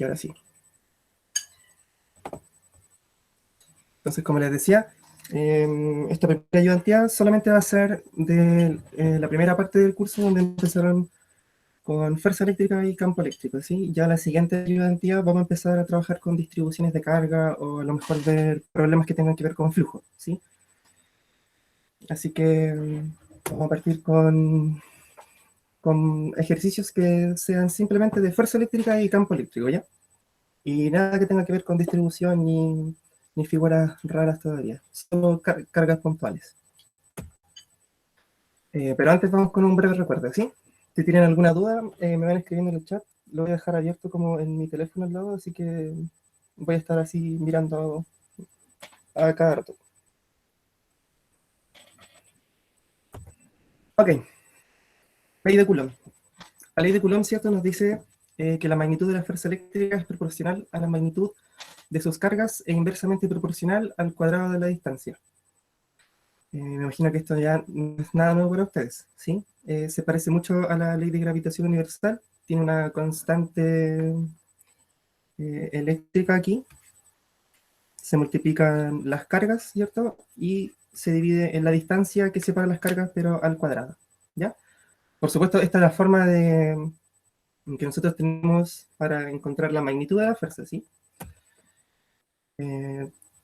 ahora sí. Entonces, como les decía, esta primera ayudantía solamente va a ser de la primera parte del curso donde empezaron con fuerza eléctrica y campo eléctrico, ¿sí? Ya la siguiente ayudantía vamos a empezar a trabajar con distribuciones de carga o a lo mejor ver problemas que tengan que ver con flujo, ¿sí? Así que vamos a partir con ejercicios que sean simplemente de fuerza eléctrica y campo eléctrico, ¿ya? Y nada que tenga que ver con distribución ni figuras raras todavía, solo cargas puntuales. Pero antes vamos con un breve recuerdo, ¿sí? Si tienen alguna duda, me van escribiendo en el chat. Lo voy a dejar abierto como en mi teléfono al lado, así que voy a estar así mirando a cada rato. Ok, ley de Coulomb. La ley de Coulomb, ¿cierto? Nos dice que la magnitud de la fuerza eléctrica es proporcional a la magnitud de sus cargas e inversamente proporcional al cuadrado de la distancia. Me imagino que esto ya no es nada nuevo para ustedes, ¿sí? Se parece mucho a la ley de gravitación universal, tiene una constante eléctrica aquí, se multiplican las cargas, ¿cierto? Y se divide en la distancia que separa las cargas, pero al cuadrado, ¿ya? Por supuesto, esta es la forma que nosotros tenemos para encontrar la magnitud de la fuerza, ¿sí?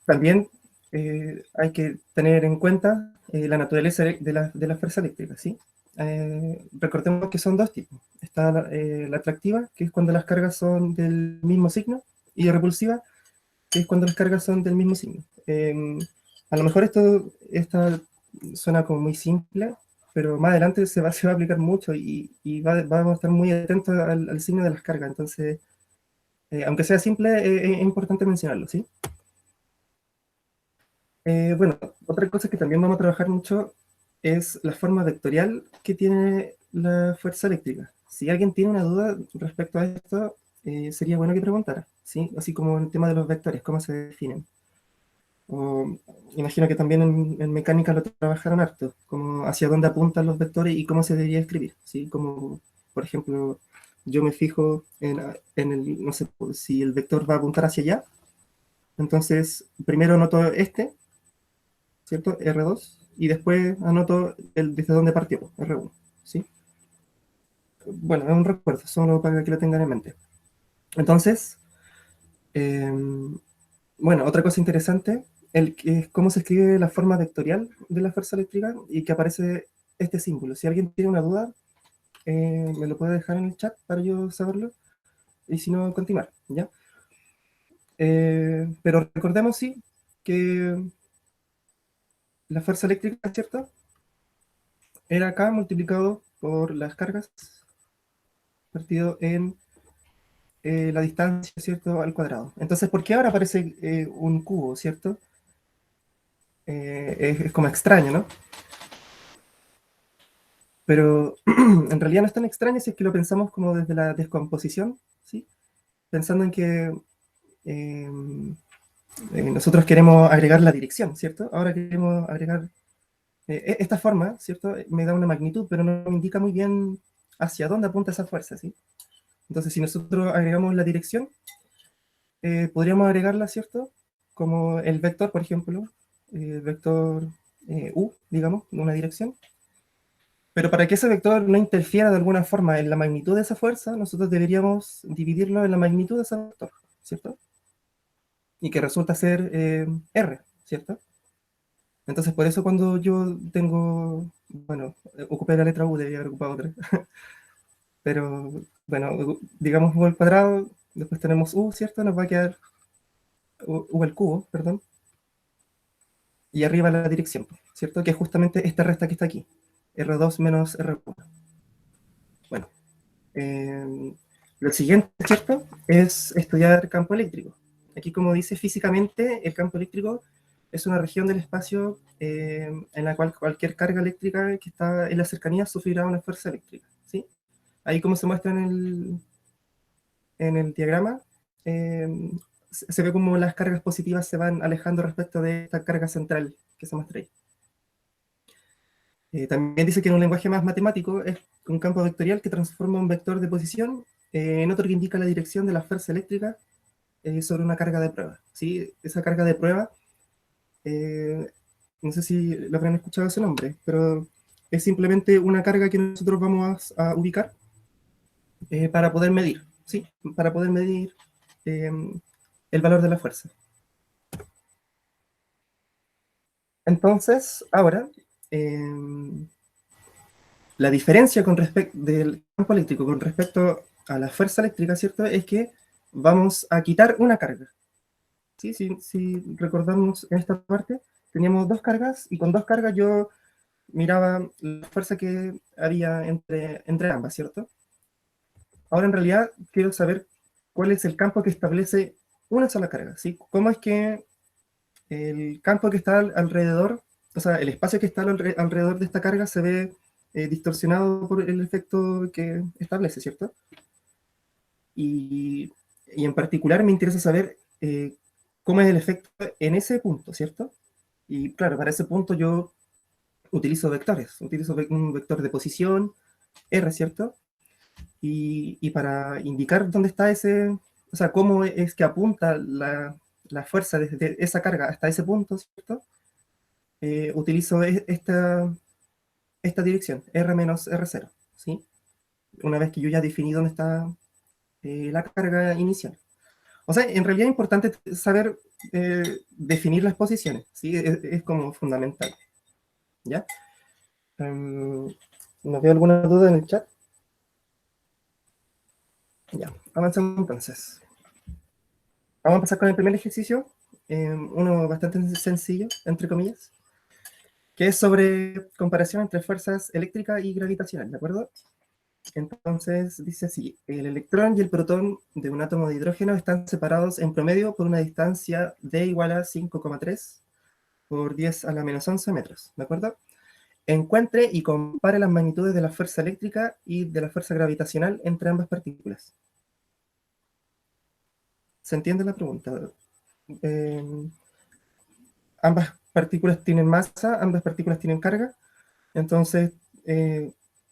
También hay que tener en cuenta la naturaleza de la fuerza eléctrica, ¿sí? Recordemos que son dos tipos. Está la atractiva, que es cuando las cargas son del mismo signo, y repulsiva, que es cuando las cargas son del mismo signo. A lo mejor esta suena como muy simple, pero más adelante se va a aplicar mucho y vamos a estar muy atentos al signo de las cargas. Entonces, aunque sea simple, es importante mencionarlo, ¿sí? Bueno, otra cosa que también vamos a trabajar mucho es la forma vectorial que tiene la fuerza eléctrica. Si alguien tiene una duda respecto a esto, sería bueno que preguntara, ¿sí? Así como el tema de los vectores, cómo se definen. O, imagino que también en mecánica lo trabajaron harto, como hacia dónde apuntan los vectores y cómo se debería escribir, ¿sí? Como, por ejemplo, yo me fijo en el, no sé, si el vector va a apuntar hacia allá, entonces primero anoto este, ¿cierto? R2, y después anoto desde dónde partió, R1, ¿sí? Bueno, es un recuerdo, solo para que lo tengan en mente. Entonces, eh, bueno, otra cosa interesante es cómo se escribe la forma vectorial de la fuerza eléctrica y que aparece este símbolo. Si alguien tiene una duda, me lo puede dejar en el chat para yo saberlo, y si no, continuar, ¿ya? Pero recordemos, sí, que la fuerza eléctrica, ¿cierto? Era acá multiplicado por las cargas partido en la distancia, ¿cierto?, al cuadrado. Entonces, ¿por qué ahora aparece un cubo, ¿cierto? Es como extraño, ¿no? Pero en realidad no es tan extraño si es que lo pensamos como desde la descomposición, ¿sí? Pensando en que eh, nosotros queremos agregar la dirección, ¿cierto? Ahora queremos agregar esta forma, ¿cierto? Me da una magnitud, pero no me indica muy bien hacia dónde apunta esa fuerza, ¿sí? Entonces, si nosotros agregamos la dirección, podríamos agregarla, ¿cierto? Como el vector, por ejemplo, el vector u, digamos, de una dirección. Pero para que ese vector no interfiera de alguna forma en la magnitud de esa fuerza, nosotros deberíamos dividirlo en la magnitud de ese vector, ¿cierto? Y que resulta ser r, ¿cierto? Entonces, por eso cuando yo tengo, bueno, ocupé la letra u, debería haber ocupado otra. Pero, bueno, digamos u al cuadrado, después tenemos u, ¿cierto? Nos va a quedar u al cubo, perdón, y arriba la dirección, ¿cierto? Que es justamente esta resta que está aquí, R2 menos R1. Bueno, lo siguiente, ¿cierto? Es estudiar campo eléctrico. Aquí, como dice físicamente, el campo eléctrico es una región del espacio en la cual cualquier carga eléctrica que está en la cercanía sufrirá una fuerza eléctrica, ¿sí? Ahí, como se muestra en el diagrama, eh, se ve como las cargas positivas se van alejando respecto de esta carga central que se muestra ahí. También dice que en un lenguaje más matemático es un campo vectorial que transforma un vector de posición en otro que indica la dirección de la fuerza eléctrica sobre una carga de prueba, ¿sí? Esa carga de prueba, no sé si lo habrán escuchado ese nombre, pero es simplemente una carga que nosotros vamos a ubicar para poder medir, ¿sí? Para poder medir eh, el valor de la fuerza. Entonces, ahora, la diferencia del campo eléctrico con respecto a la fuerza eléctrica, ¿cierto? Es que vamos a quitar una carga. ¿Sí? Si recordamos en esta parte, teníamos dos cargas y con dos cargas yo miraba la fuerza que había entre ambas, ¿cierto? Ahora en realidad quiero saber cuál es el campo que establece una sola carga, ¿sí? ¿Cómo es que el campo que está alrededor, o sea, el espacio que está alrededor de esta carga se ve distorsionado por el efecto que establece, ¿cierto? Y, y en particular me interesa saber cómo es el efecto en ese punto, ¿cierto? Y claro, para ese punto yo utilizo vectores, utilizo un vector de posición, R, ¿cierto? Y para indicar dónde está ese, o sea, cómo es que apunta la fuerza desde esa carga hasta ese punto, ¿cierto? Utilizo esta dirección, R menos R0, ¿sí? Una vez que yo ya definí dónde está la carga inicial. O sea, en realidad es importante saber definir las posiciones, ¿sí? Es como fundamental, ¿ya? ¿No veo alguna duda en el chat? Ya, avanzamos entonces. Vamos a empezar con el primer ejercicio, uno bastante sencillo, entre comillas, que es sobre comparación entre fuerzas eléctrica y gravitacional, ¿de acuerdo? Entonces dice así, el electrón y el protón de un átomo de hidrógeno están separados en promedio por una distancia d igual a 5,3 por 10 a la menos 11 metros, ¿de acuerdo? Encuentre y compare las magnitudes de la fuerza eléctrica y de la fuerza gravitacional entre ambas partículas. ¿Se entiende la pregunta? Eh, Ambas partículas tienen masa, ambas partículas tienen carga, entonces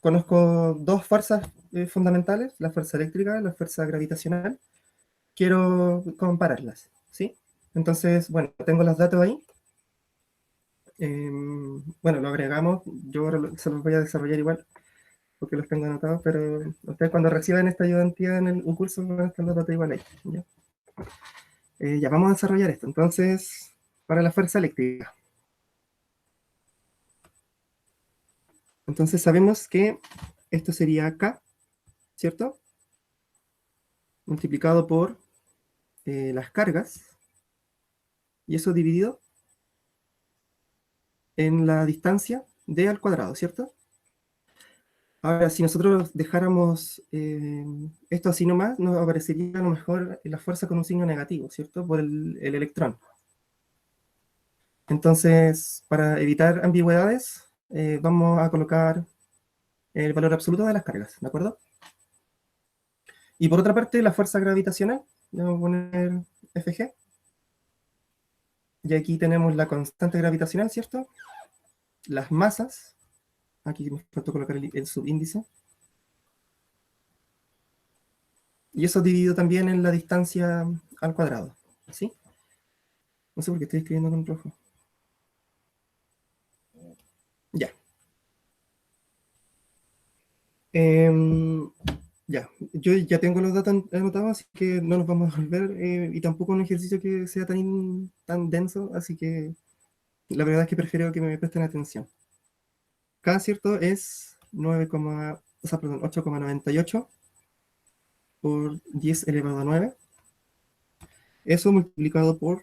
conozco dos fuerzas fundamentales, la fuerza eléctrica y la fuerza gravitacional. Quiero compararlas, ¿sí? Entonces, bueno, tengo los datos ahí. Bueno, lo agregamos, yo ahora se los voy a desarrollar igual, porque los tengo anotados, pero ustedes cuando reciban esta ayudantía en un curso van a estar los datos igual ahí, ¿ya? Ya vamos a desarrollar esto. Entonces, para la fuerza eléctrica. Entonces sabemos que esto sería K, ¿cierto? Multiplicado por las cargas, y eso dividido en la distancia d al cuadrado, ¿cierto? Ahora, si nosotros dejáramos esto así nomás, nos aparecería a lo mejor la fuerza con un signo negativo, ¿cierto? Por el electrón. Entonces, para evitar ambigüedades, vamos a colocar el valor absoluto de las cargas, ¿de acuerdo? Y por otra parte, la fuerza gravitacional, vamos a poner Fg, y aquí tenemos la constante gravitacional, ¿cierto? Las masas, aquí me faltó colocar el subíndice, y eso dividido también en la distancia al cuadrado, ¿sí? No sé por qué estoy escribiendo con rojo. Ya. Ya, yo ya tengo los datos anotados, así que no los vamos a volver, y tampoco un ejercicio que sea tan denso, así que la verdad es que prefiero que me presten atención. K, ¿cierto? Es 8,98 por 10 elevado a 9. Eso multiplicado por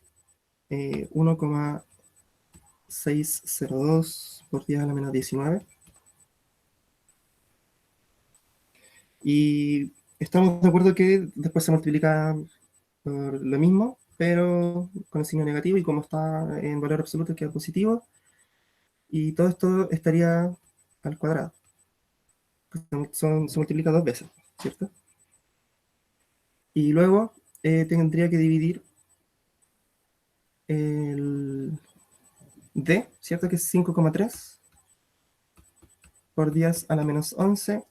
1,602 por 10 a la menos 19. Y estamos de acuerdo que después se multiplica por lo mismo, pero con el signo negativo, y como está en valor absoluto queda positivo, y todo esto estaría al cuadrado. Se multiplica dos veces, ¿cierto? Y luego tendría que dividir el D, ¿cierto? Que es 5,3 por 10 a la menos 11,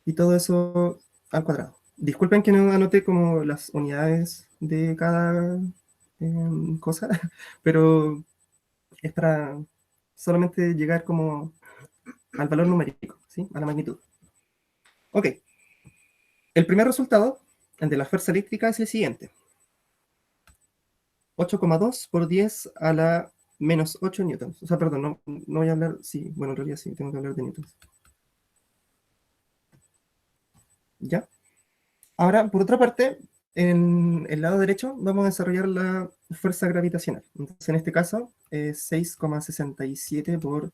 y todo eso al cuadrado, Disculpen que no anote como las unidades de cada cosa, pero es para solamente llegar como al valor numérico, ¿sí? A la magnitud. Ok, el primer resultado, el de la fuerza eléctrica, es el siguiente. 8,2 por 10 a la menos 8 newtons. O sea, perdón, no voy a hablar, sí, bueno, en realidad sí, tengo que hablar de newtons. ¿Ya? Ahora, por otra parte, en el lado derecho vamos a desarrollar la fuerza gravitacional. Entonces, en este caso, es 6,67 por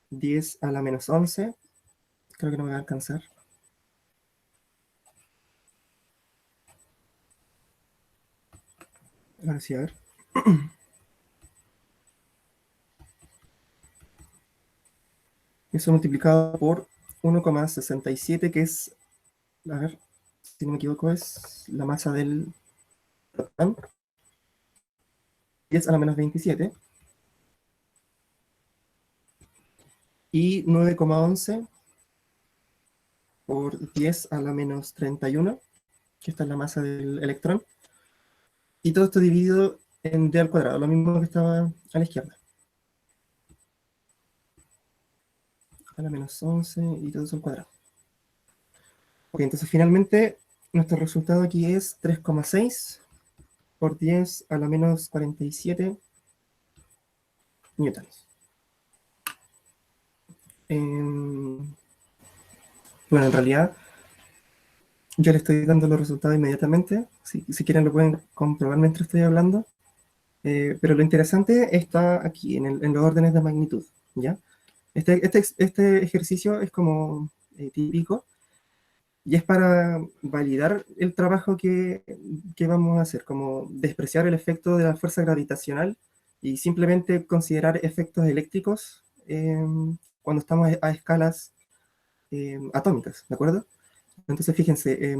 10 a la menos 11. Creo que no me va a alcanzar. Ahora sí, a ver. Eso multiplicado por 1,67, que es, a ver, si no me equivoco, es la masa del protón. 10 a la menos 27. Y 9,11 por 10 a la menos 31, que esta es la masa del electrón. Y todo esto dividido en d al cuadrado, lo mismo que estaba a la izquierda. A la menos 11 y todo eso al cuadrado. Ok, entonces finalmente nuestro resultado aquí es 3,6 por 10 a la menos 47 newtons. Bueno, en realidad yo le estoy dando los resultados inmediatamente. Si quieren lo pueden comprobar mientras estoy hablando. Pero lo interesante está aquí, en los órdenes de magnitud, ¿ya? Este ejercicio es como típico y es para validar el trabajo que vamos a hacer, como despreciar el efecto de la fuerza gravitacional y simplemente considerar efectos eléctricos cuando estamos a escalas atómicas, ¿de acuerdo? Entonces, fíjense,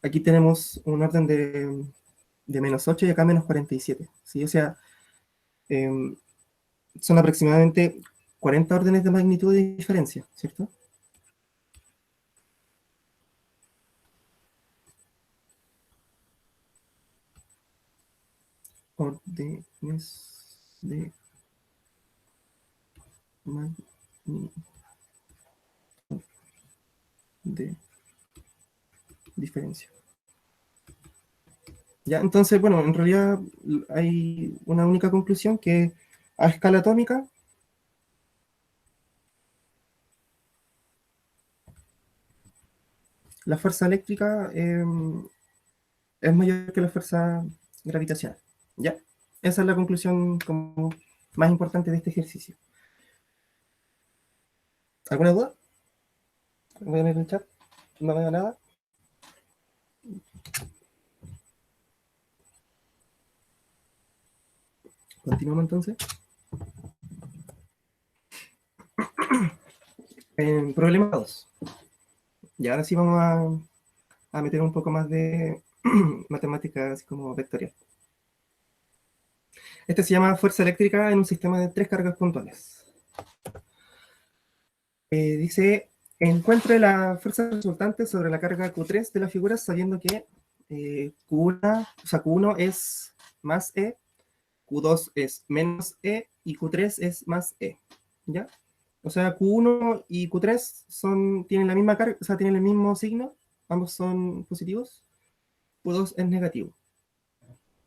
aquí tenemos un orden de menos 8 y acá menos 47, ¿sí? O sea, em, son aproximadamente 40 órdenes de magnitud de diferencia, ¿cierto? Órdenes de magnitud de diferencia. Ya, entonces, bueno, en realidad hay una única conclusión que a escala atómica la fuerza eléctrica es mayor que la fuerza gravitacional. ¿Ya? Esa es la conclusión como más importante de este ejercicio. ¿Alguna duda? Voy a ver el chat. No veo nada. Continuamos entonces. Problema 2. Y ahora sí vamos a meter un poco más de matemáticas como vectorial. Este se llama fuerza eléctrica en un sistema de tres cargas puntuales. Dice, encuentre la fuerza resultante sobre la carga Q3 de la figura sabiendo que Q1, o sea, Q1 es más E, Q2 es menos E y Q3 es más E. ¿Ya? O sea, Q1 y Q3 tienen la misma carga, o sea, tienen el mismo signo, ambos son positivos, Q2 es negativo.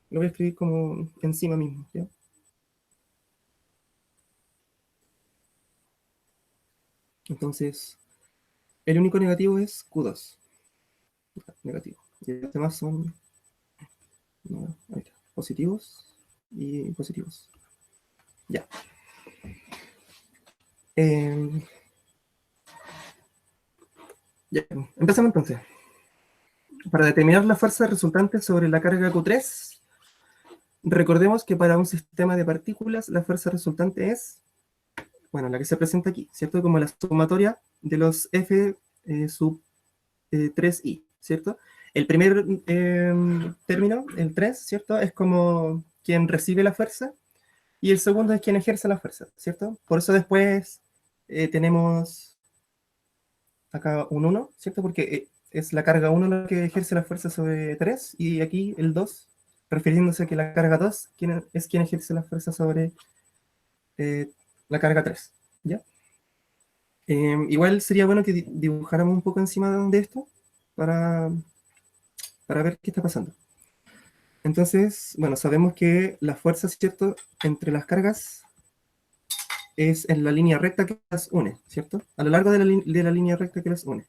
Lo voy a escribir como encima mismo, ¿ya? Entonces, el único negativo es Q2, negativo. Y los demás son no, ahí está, positivos y positivos. Ya. Eh, ya. Empezamos entonces. Para determinar la fuerza resultante sobre la carga Q3, recordemos que para un sistema de partículas la fuerza resultante es, bueno, la que se presenta aquí, ¿cierto? Como la sumatoria de los F sub 3i, ¿cierto? El primer término, el 3, ¿cierto? Es como quien recibe la fuerza y el segundo es quien ejerce la fuerza, ¿cierto? Por eso después tenemos acá un 1, ¿cierto? Porque es la carga 1 la que ejerce la fuerza sobre 3, y aquí el 2, refiriéndose a que la carga 2 es quien ejerce la fuerza sobre la carga 3, ¿ya? Igual sería bueno que dibujáramos un poco encima de esto para, para ver qué está pasando. Entonces, bueno, sabemos que la fuerza, ¿cierto?, entre las cargas es en la línea recta que las une, ¿cierto? A lo largo de la línea recta que las une.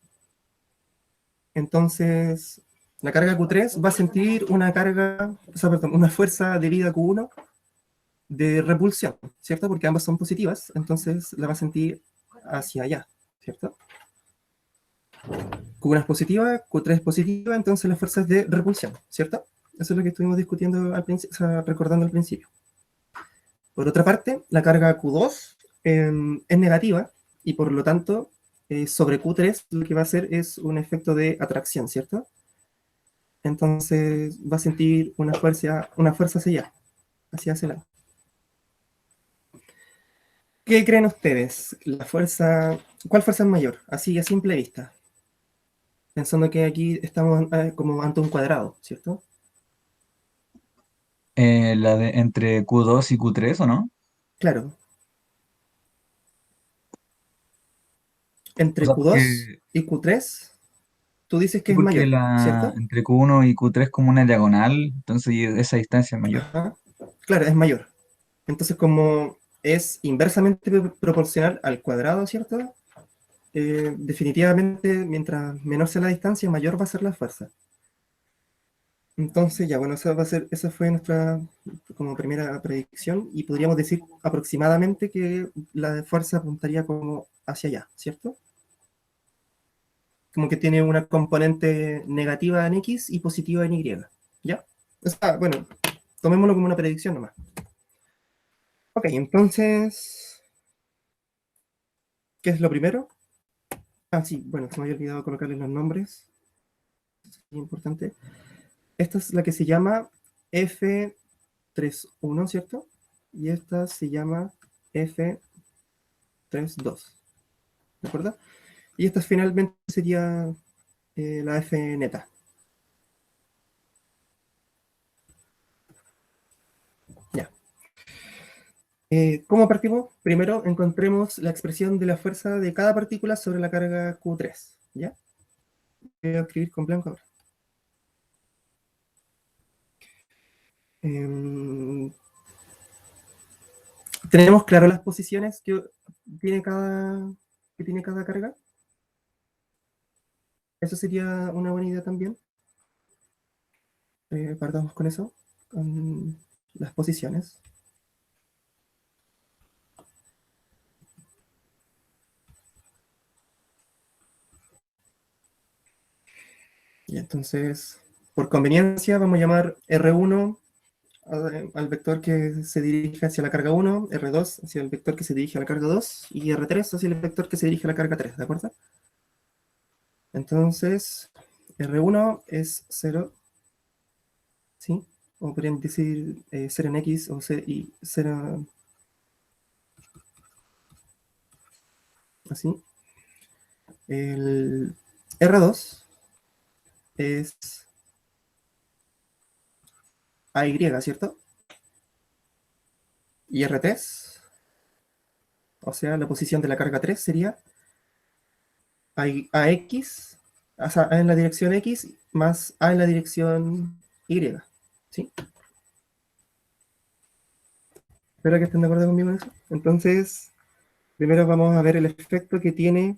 Entonces, la carga Q3 va a sentir una carga, o sea, perdón, una fuerza debida a Q1 de repulsión, ¿cierto? Porque ambas son positivas, entonces la va a sentir hacia allá, ¿cierto? Q1 es positiva, Q3 es positiva, entonces la fuerza es de repulsión, ¿cierto? Eso es lo que estuvimos discutiendo al principio, o sea, recordando al principio. Por otra parte, la carga Q2 es negativa y por lo tanto sobre Q3 lo que va a hacer es un efecto de atracción, ¿cierto? Entonces va a sentir una fuerza hacia ese lado. ¿Qué creen ustedes? ¿Cuál fuerza es mayor? Así a simple vista. Pensando que aquí estamos como ante un cuadrado, ¿cierto? La de entre Q2 y Q3, ¿o no? Claro, O entre sea, Q2 y Q3, tú dices que sí, es porque mayor, ¿cierto? entre Q1 y Q3 es como una diagonal, entonces esa distancia es mayor. Ajá. Claro, es mayor. Entonces, como es inversamente proporcional al cuadrado, ¿cierto? Definitivamente, mientras menor sea la distancia, mayor va a ser la fuerza. Entonces, ya, bueno, esa fue nuestra como primera predicción, y podríamos decir aproximadamente que la fuerza apuntaría como hacia allá, ¿cierto? Como que tiene una componente negativa en X y positiva en Y, ¿ya? O sea, bueno, tomémoslo como una predicción nomás. Ok, entonces, ¿qué es lo primero? Ah, sí, bueno, se me había olvidado colocarles los nombres, es importante. Esta es la que se llama F31, ¿cierto? Y esta se llama F32, ¿de acuerdo? Y esta finalmente sería la F neta. Ya. ¿Cómo partimos? Primero encontremos la expresión de la fuerza de cada partícula sobre la carga Q3. ¿Ya? Voy a escribir con blanco ahora. Em, ¿Tenemos claro las posiciones que tiene cada carga? Eso sería una buena idea también. Partamos con eso, con las posiciones. Y entonces, por conveniencia, vamos a llamar R1 al vector que se dirige hacia la carga 1, R2 hacia el vector que se dirige a la carga 2 y R3 hacia el vector que se dirige a la carga 3, ¿de acuerdo? Entonces, R1 es 0, ¿sí? O podrían decir 0 en X o y 0 así. El R2 es AY, ¿cierto? Y R3, o sea, la posición de la carga 3 sería AX, o sea, A en la dirección X más A en la dirección Y, ¿sí? Espero que estén de acuerdo conmigo en eso. Entonces, primero vamos a ver el efecto que tiene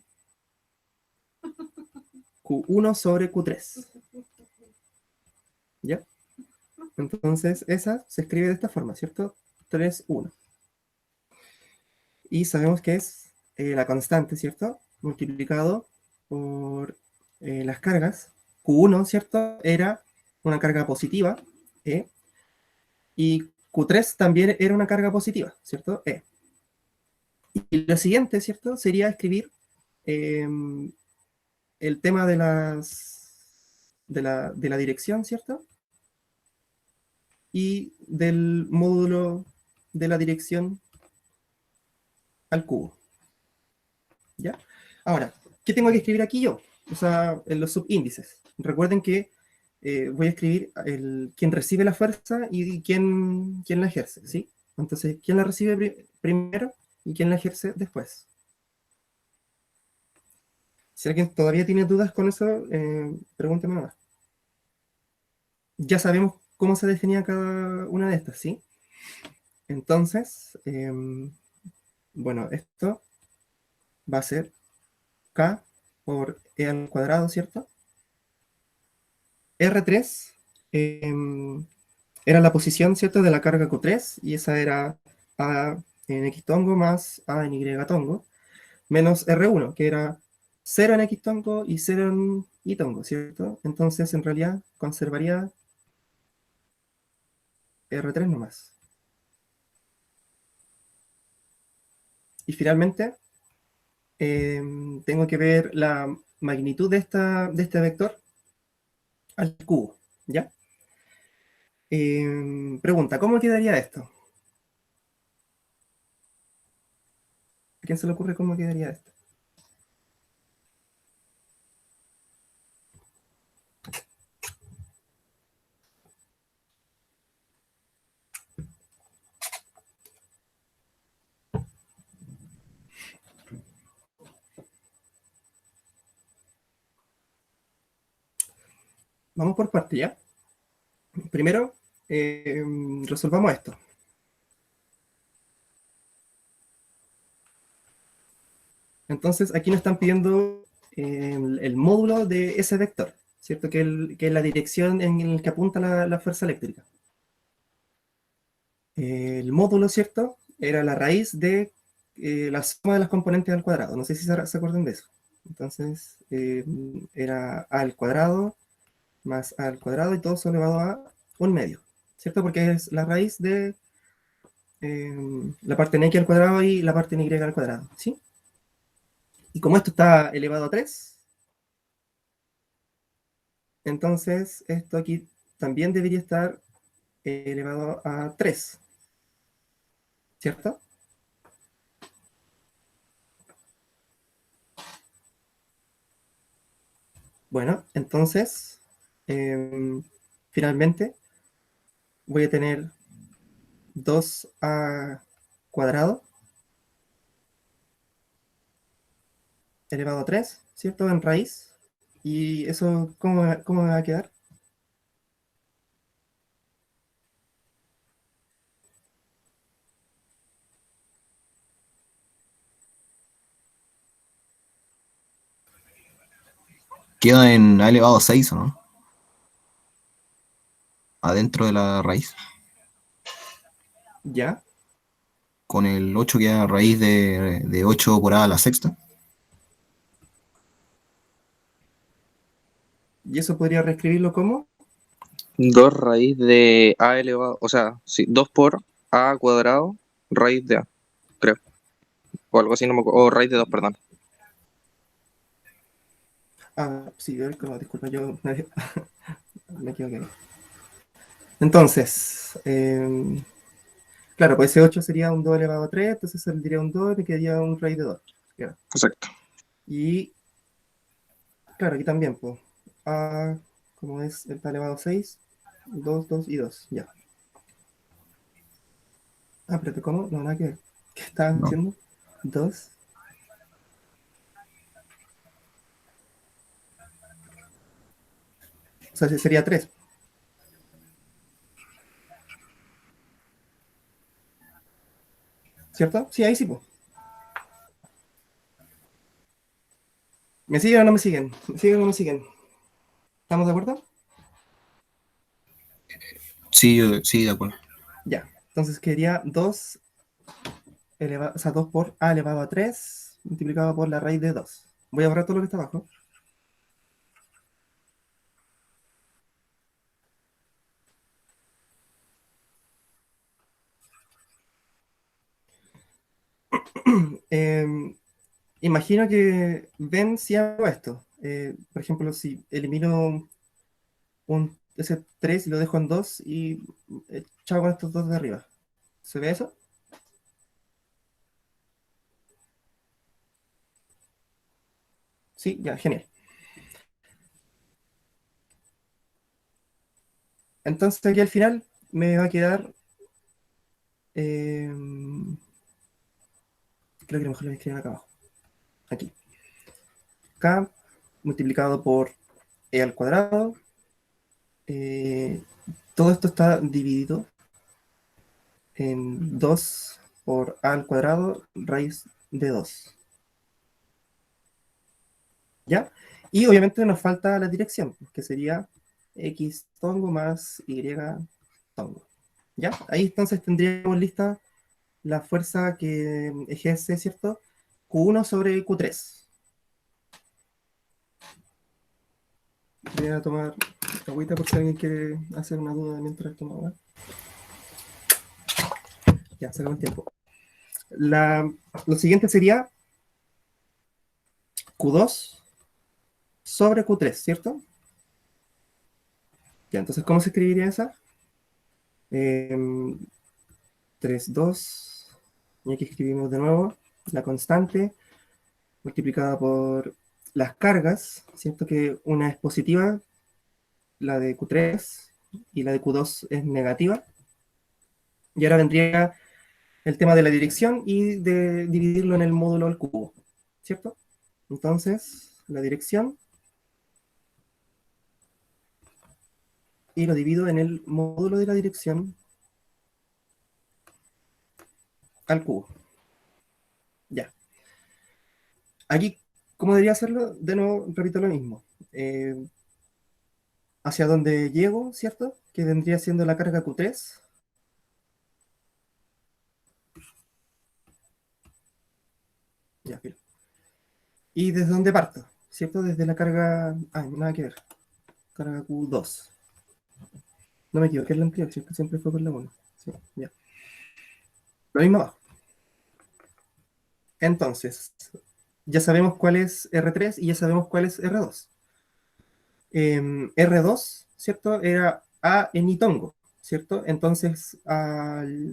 Q1 sobre Q3, ¿ya? Entonces, esa se escribe de esta forma, ¿cierto? 3, 1. Y sabemos que es la constante, ¿cierto? Multiplicado por las cargas. Q1, ¿cierto? Era una carga positiva, E, y Q3 también era una carga positiva, ¿cierto? E. Y lo siguiente, ¿cierto? Sería escribir eh, el tema de la dirección, ¿cierto? Y del módulo de la dirección al cubo, ¿ya? Ahora, ¿qué tengo que escribir aquí yo? o sea, en los subíndices. Recuerden que voy a escribir quién recibe la fuerza y quién la ejerce, ¿sí? Entonces, quién la recibe primero y quién la ejerce después. Si alguien todavía tiene dudas con eso, pregúnteme más. Ya sabemos cómo se definía cada una de estas, ¿sí? Entonces, bueno, esto va a ser K por E al cuadrado, ¿cierto? R3 era la posición, ¿cierto?, de la carga Q3, y esa era A en X tongo más A en Y tongo, menos R1, que era 0 en X tongo y 0 en Y tongo, ¿cierto? Entonces, en realidad, conservaría R3 nomás. Y finalmente, tengo que ver la magnitud de este vector al cubo, ¿ya? Pregunta, ¿cómo quedaría esto? ¿A quién se le ocurre cómo quedaría esto? Vamos por parte, ¿ya? Primero, resolvamos esto. Entonces, aquí nos están pidiendo el módulo de ese vector, ¿cierto? Que es la dirección en la que apunta la fuerza eléctrica. El módulo, ¿cierto? Era la raíz de la suma de las componentes al cuadrado. No sé si se acuerdan de eso. Entonces, era a al cuadrado más a al cuadrado y todo eso elevado a un medio, ¿cierto? Porque es la raíz de la parte en x al cuadrado y la parte en y al cuadrado, ¿sí? Y como esto está elevado a 3, entonces esto aquí también debería estar elevado a 3, ¿cierto? Bueno, entonces, finalmente voy a tener 2a cuadrado elevado a 3, ¿cierto? En raíz. ¿Y eso cómo me va a quedar? Queda en A elevado a 6, ¿o no? Adentro de la raíz. ¿Ya? Con el 8 queda raíz de 8 por A a la sexta. ¿Y eso podría reescribirlo como? 2 raíz de a elevado, o sea, sí, 2 por a cuadrado raíz de a, creo. O algo así, no me acuerdo. O raíz de 2, perdón. Ah, sí, disculpa, yo me equivoqué. Entonces, claro, pues ese 8 sería un 2 elevado a 3, entonces saldría un 2 y me quedaría un raíz de 2. Claro. Exacto. Y claro, aquí también, pues, a, como es el elevado a 6, 2, 2 y 2, ya. Ah, pero ¿cómo? No, nada que ver. ¿Qué estaban No. haciendo? 2. O sea, sería 3, ¿cierto? Sí, ahí sí, pues. ¿Me siguen o no me siguen? ¿Me siguen o no me siguen? ¿Estamos de acuerdo? Sí, sí, de acuerdo. Ya. Entonces quedaría 2 elevado, o sea, 2 por a elevado a 3 multiplicado por la raíz de 2. Voy a borrar todo lo que está abajo. Em, Imagino que ven si hago esto. Por ejemplo, si elimino ese 3 y lo dejo en 2 y chao con estos dos de arriba. ¿Se ve eso? Sí, ya, genial. Entonces aquí al final me va a quedar, creo que a lo mejor lo voy a escribir acá abajo, aquí, k multiplicado por e al cuadrado, todo esto está dividido en 2 por a al cuadrado raíz de 2. ¿Ya? Y obviamente nos falta la dirección, que sería x tongo más y tongo. ¿Ya? Ahí entonces tendríamos lista la fuerza que ejerce, ¿cierto? Q1 sobre Q3. Voy a tomar agüita por si alguien quiere hacer una duda mientras toma agua. Ya, se acabó el tiempo. Lo siguiente sería Q2 sobre Q3, ¿cierto? Ya, entonces, ¿cómo se escribiría esa? 3, 2, y aquí escribimos de nuevo la constante multiplicada por las cargas, ¿cierto? Que una es positiva, la de Q3, y la de Q2 es negativa. Y ahora vendría el tema de la dirección y de dividirlo en el módulo al cubo, ¿cierto? Entonces, la dirección, y lo divido en el módulo de la dirección al cubo. Ya. Aquí, ¿cómo debería hacerlo? De nuevo, repito lo mismo. Hacia donde llego, ¿cierto? Que vendría siendo la carga Q3. Ya, filo. Y desde dónde parto, ¿cierto? Desde la carga... Ah, nada que ver. Carga Q2. No me equivoqué, es la anterior, ¿cierto? Siempre fue por la 1. Sí, ya. Lo mismo abajo. Entonces, ya sabemos cuál es R3 y ya sabemos cuál es R2. R2, ¿cierto? Era A en Itongo, ¿cierto? Entonces,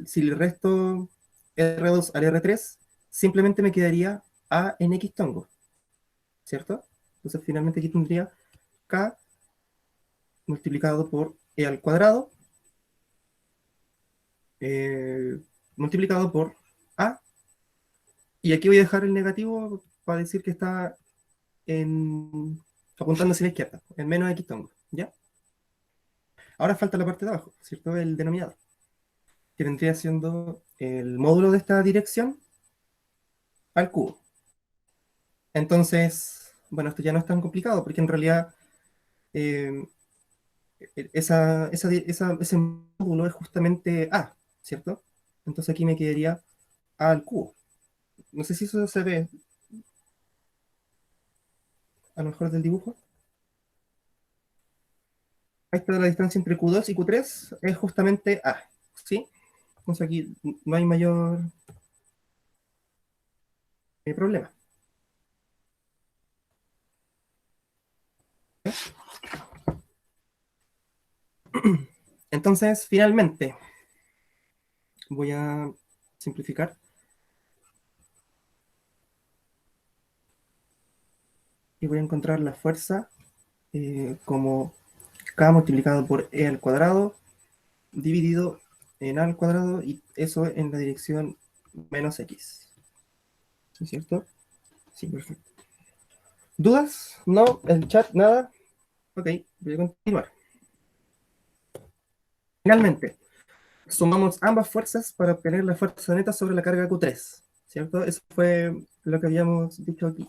si le resto R2 al R3, simplemente me quedaría A en X tongo, ¿cierto? Entonces, finalmente aquí tendría K multiplicado por E al cuadrado, multiplicado por A. Y aquí voy a dejar el negativo para decir que está apuntando hacia la izquierda, en menos X tongo, ¿ya? Ahora falta la parte de abajo, ¿cierto? El denominador, que vendría siendo el módulo de esta dirección al cubo. Entonces, bueno, esto ya no es tan complicado, porque en realidad eh, ese módulo es justamente A, ¿cierto? Entonces aquí me quedaría A al cubo. No sé si eso se ve a lo mejor del dibujo. Ahí está la distancia entre Q2 y Q3, es justamente A, ¿sí? Entonces aquí no hay mayor problema. Entonces, finalmente, voy a simplificar y voy a encontrar la fuerza como K multiplicado por E al cuadrado dividido en A al cuadrado y eso en la dirección menos X. ¿Sí, cierto? Sí, perfecto. ¿Dudas? ¿No? ¿El chat? ¿Nada? Ok, voy a continuar. Finalmente, sumamos ambas fuerzas para obtener la fuerza neta sobre la carga Q3, ¿cierto? Eso fue lo que habíamos dicho aquí.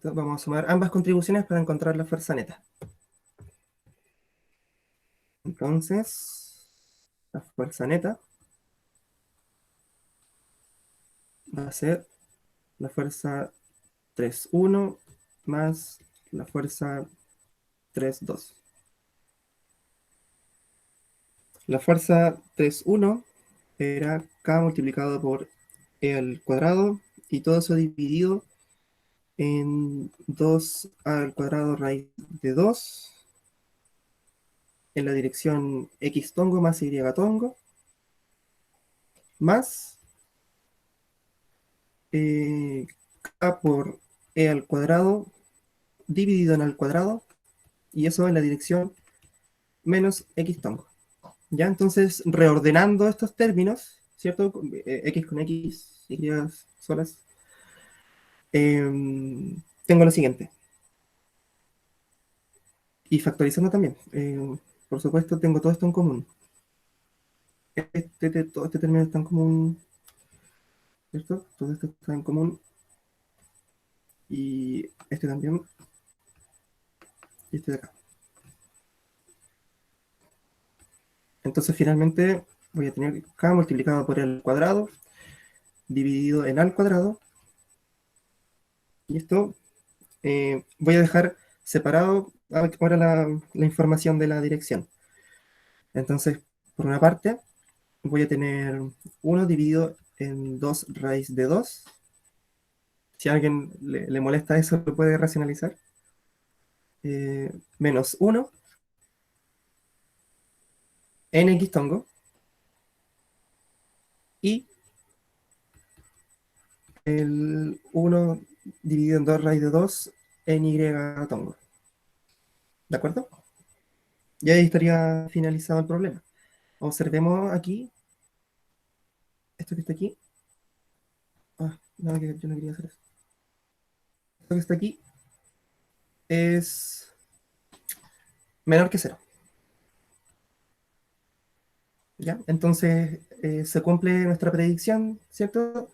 Vamos a sumar ambas contribuciones para encontrar la fuerza neta. Entonces, la fuerza neta va a ser la fuerza 3,1 más la fuerza 3,2. La fuerza 3,1 era K multiplicado por E al cuadrado y todo eso dividido en 2 al cuadrado raíz de 2 en la dirección X tongo más Y tongo más K por E al cuadrado dividido en al cuadrado y eso en la dirección menos x tongo. ¿Ya? Entonces, reordenando estos términos, ¿cierto? X con X, Y solas, tengo lo siguiente. Y factorizando también. Por supuesto, tengo todo esto en común. Todo este término está en común, ¿cierto? Todo esto está en común. Y este también. Y este de acá. Entonces, finalmente, voy a tener k multiplicado por el cuadrado, dividido en al cuadrado. Y esto voy a dejar separado ahora la información de la dirección. Entonces, por una parte, voy a tener 1 dividido en 2 raíz de 2. Si a alguien le molesta eso, lo puede racionalizar. Menos 1 en x tongo. Y el 1 dividido en 2 raíz de 2 en y tongo. ¿De acuerdo? Y ahí estaría finalizado el problema. Observemos aquí, esto que está aquí. No, que yo no quería hacer eso. Esto que está aquí es menor que 0. ¿Ya? Entonces se cumple nuestra predicción, ¿cierto?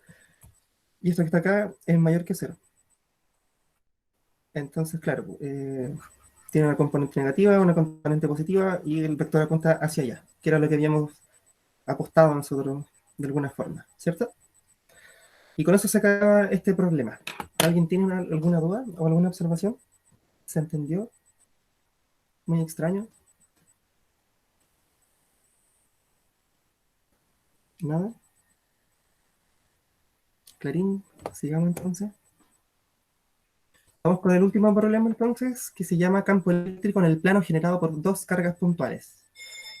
Y esto que está acá es mayor que 0. Entonces, claro, tiene una componente negativa, una componente positiva y el vector apunta hacia allá, que era lo que habíamos apostado nosotros de alguna forma, ¿cierto? Y con eso se acaba este problema. ¿Alguien tiene alguna duda o alguna observación? ¿Se entendió? Muy extraño. ¿Nada? Clarín, sigamos entonces. Vamos con el último problema entonces, que se llama campo eléctrico en el plano generado por dos cargas puntuales.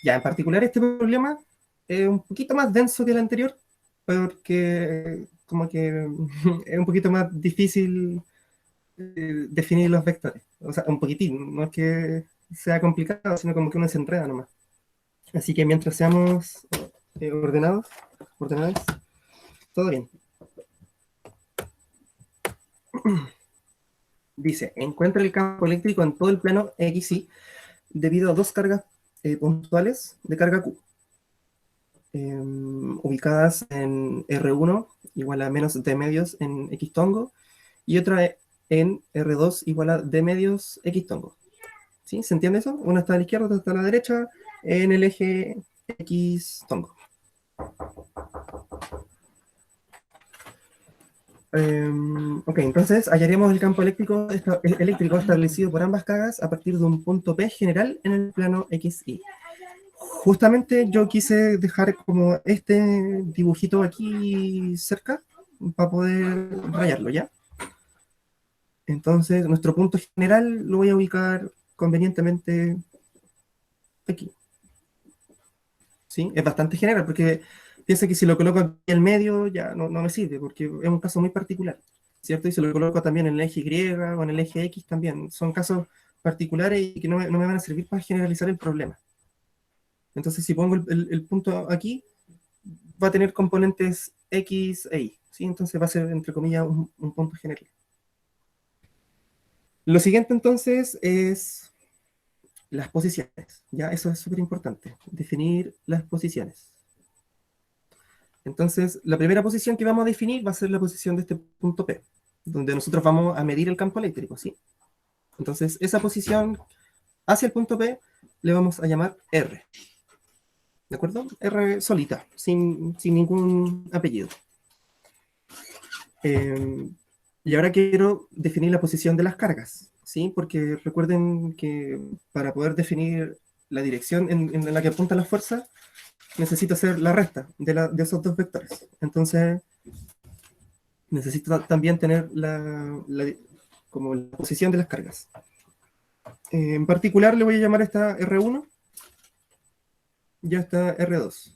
Ya, en particular este problema es un poquito más denso que el anterior, porque como que es un poquito más difícil definir los vectores. O sea, un poquitín, no es que sea complicado, sino como que uno se enreda nomás. Así que mientras seamos ordenados, todo bien. Dice, encuentra el campo eléctrico en todo el plano XY debido a dos cargas puntuales de carga Q, ubicadas en R1 igual a menos D medios en X tongo, y otra en R2 igual a D medios X tongo. ¿Sí? ¿Se entiende eso? Una está a la izquierda, otra está a la derecha, en el eje X tongo. Ok, entonces hallaremos el campo eléctrico establecido por ambas cargas a partir de un punto P general en el plano XY. Justamente yo quise dejar como este dibujito aquí cerca para poder rayarlo, ¿ya? Entonces nuestro punto general lo voy a ubicar convenientemente aquí. ¿Sí? Es bastante general porque piensa que si lo coloco aquí en el medio ya no me sirve porque es un caso muy particular, ¿cierto? Y si lo coloco también en el eje Y o en el eje X también. Son casos particulares y que no me van a servir para generalizar el problema. Entonces si pongo el punto aquí, va a tener componentes X e Y, ¿sí? Entonces va a ser, entre comillas, un punto general. Lo siguiente entonces es las posiciones, ¿ya? Eso es súper importante, definir las posiciones. Entonces, la primera posición que vamos a definir va a ser la posición de este punto P, donde nosotros vamos a medir el campo eléctrico, ¿sí? Entonces, esa posición hacia el punto P le vamos a llamar R, ¿de acuerdo? R solita, sin ningún apellido. Y ahora quiero definir la posición de las cargas, ¿sí? Porque recuerden que para poder definir la dirección en la que apunta la fuerza, necesito hacer la resta de esos dos vectores. Entonces, necesito también tener como la posición de las cargas. En particular, le voy a llamar esta R1 y esta R2.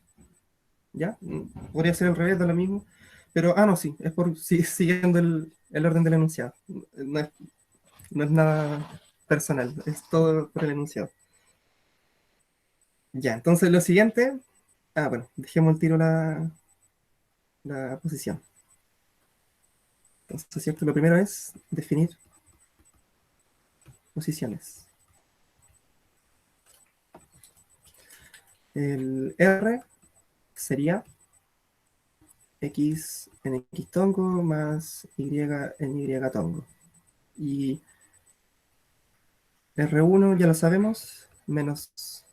¿Ya? Podría ser al revés, da lo mismo. Pero, no, sí, es siguiendo el orden del enunciado. No es nada personal, es todo por el enunciado. Ya, entonces lo siguiente, bueno, dejemos el tiro la posición. Entonces, ¿cierto? Lo primero es definir posiciones. El R sería X en X tongo más Y en Y tongo. Y R1 ya lo sabemos, menos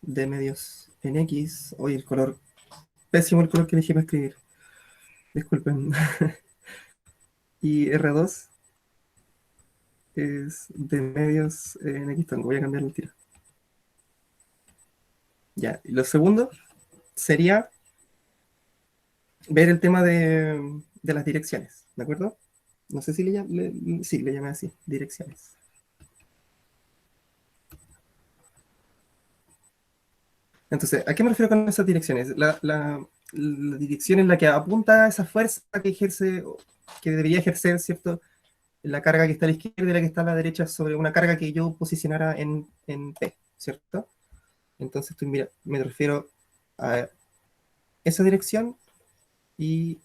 D medios en X. Hoy el color, pésimo el color que elegí para escribir. Disculpen. Y R2 es D medios en X tongo. Voy a cambiar el tiro. Ya, y lo segundo sería ver el tema de las direcciones, ¿de acuerdo? No sé si sí, le llamé así, direcciones. Entonces, ¿a qué me refiero con esas direcciones? La dirección en la que apunta esa fuerza que ejerce, que debería ejercer, ¿cierto? La carga que está a la izquierda y la que está a la derecha sobre una carga que yo posicionara en P, ¿cierto? Entonces, mira, me refiero a esa dirección y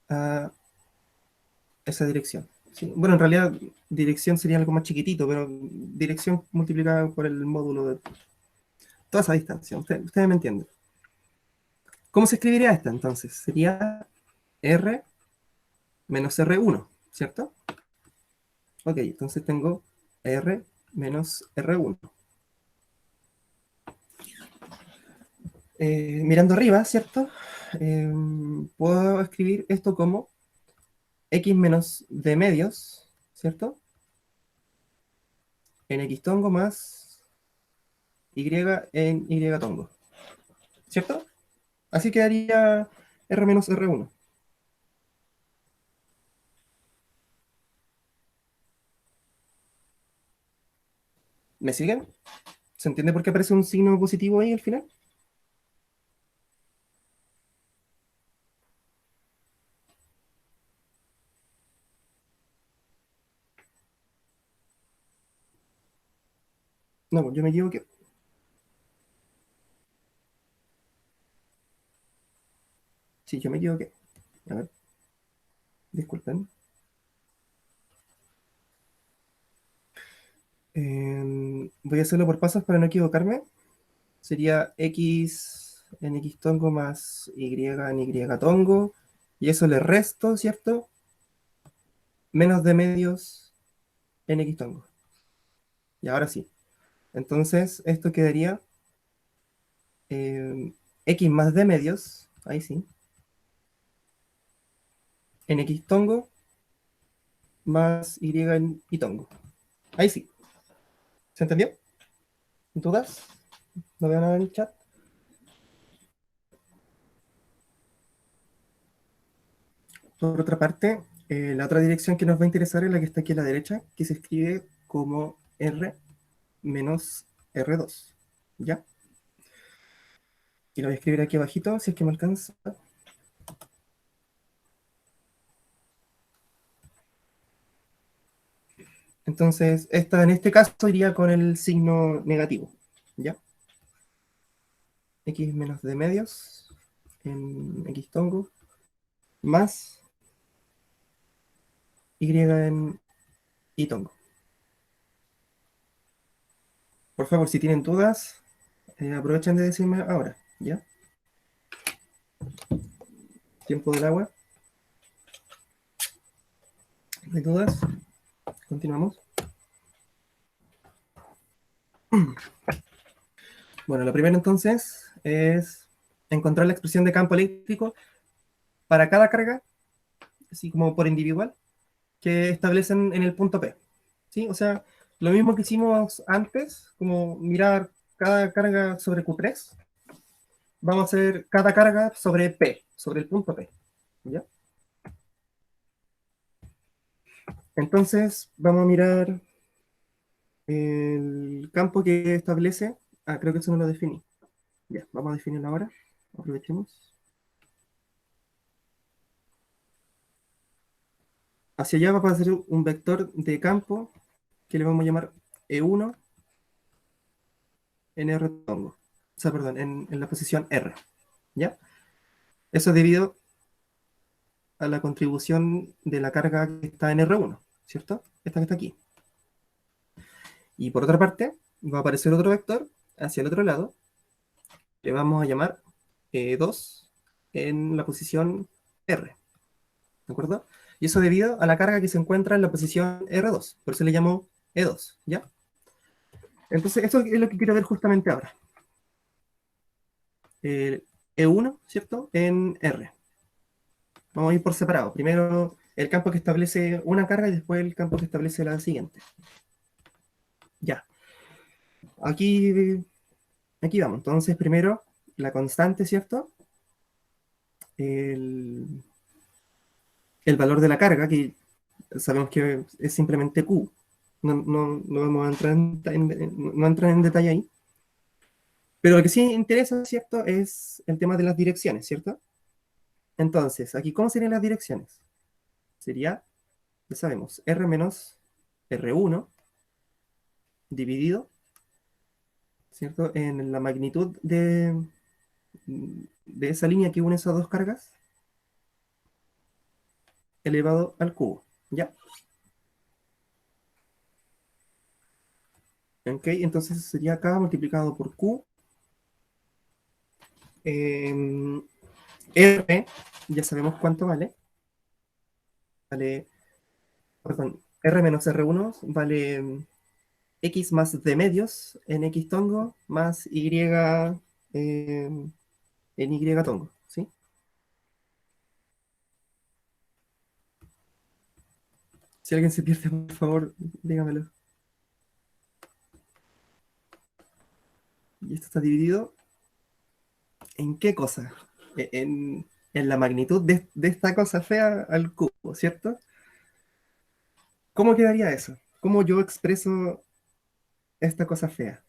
a esa dirección. Sí, bueno, en realidad, dirección sería algo más chiquitito, pero dirección multiplicada por el módulo de toda esa distancia. Ustedes me entienden. ¿Cómo se escribiría esta entonces? Sería R menos R1, ¿cierto? Ok, entonces tengo R menos R1. Mirando arriba, ¿cierto? Puedo escribir esto como X menos D medios, ¿cierto? En X tongo más Y en Y tongo, ¿cierto? Así quedaría R menos R1. ¿Me siguen? ¿Se entiende por qué aparece un signo positivo ahí al final? No, pues yo me equivoqué. Sí, yo me equivoqué. A ver, disculpen. Voy a hacerlo por pasos para no equivocarme. Sería X en X tongo más Y en Y tongo. Y eso le resto, ¿cierto? Menos de medios en X tongo. Y ahora sí. Entonces, esto quedaría X más de medios. Ahí sí. En X tongo más Y en Y tongo. Ahí sí. ¿Se entendió? ¿Dudas? No veo nada en el chat. Por otra parte, la otra dirección que nos va a interesar es la que está aquí a la derecha, que se escribe como R menos R2. ¿Ya? Y lo voy a escribir aquí abajito, si es que me alcanza. Entonces, esta en este caso iría con el signo negativo. ¿Ya? X menos de medios en X tongo más Y en Y tongo. Por favor, si tienen dudas, aprovechen de decirme ahora. ¿Ya? Tiempo del agua. ¿No hay dudas? Continuamos. Bueno, lo primero entonces es encontrar la expresión de campo eléctrico para cada carga, así como por individual, que establecen en el punto P. ¿Sí? O sea, lo mismo que hicimos antes, como mirar cada carga sobre Q3, vamos a hacer cada carga sobre P, sobre el punto P. ¿Ya? Entonces, vamos a mirar el campo que establece. Creo que eso no lo definí. Ya, vamos a definirlo ahora. Aprovechemos. Hacia allá va a ser un vector de campo que le vamos a llamar E1 en R tongo. O sea, perdón, en la posición R. ¿Ya? Eso es debido a la contribución de la carga que está en R1, ¿cierto? Esta que está aquí. Y por otra parte, va a aparecer otro vector hacia el otro lado. Le vamos a llamar E2 en la posición R. ¿De acuerdo? Y eso debido a la carga que se encuentra en la posición R2. Por eso le llamo E2, ¿ya? Entonces, esto es lo que quiero ver justamente ahora. E1, ¿cierto? En R. Vamos a ir por separado. Primero el campo que establece una carga y después el campo que establece la siguiente. Ya. Aquí vamos. Entonces, primero, la constante, ¿cierto? El, el valor de la carga, que sabemos que es simplemente Q. No vamos a entrar no entrar en detalle ahí. Pero lo que sí interesa, ¿cierto? Es el tema de las direcciones, ¿cierto? Entonces, aquí, ¿cómo serían las direcciones? Sería, ya sabemos, R menos R1 dividido, ¿cierto? En la magnitud de esa línea que une esas dos cargas, elevado al cubo, ¿ya? ¿Ok? Entonces sería acá multiplicado por Q. R, ya sabemos cuánto vale. Perdón, R menos R1 vale X más de medios en X tongo más Y en Y tongo, ¿sí? Si alguien se pierde, por favor, dígamelo. Y esto está dividido ¿en qué cosa? En la magnitud de esta cosa fea al cubo, ¿cierto? ¿Cómo quedaría eso? ¿Cómo yo expreso esta cosa fea?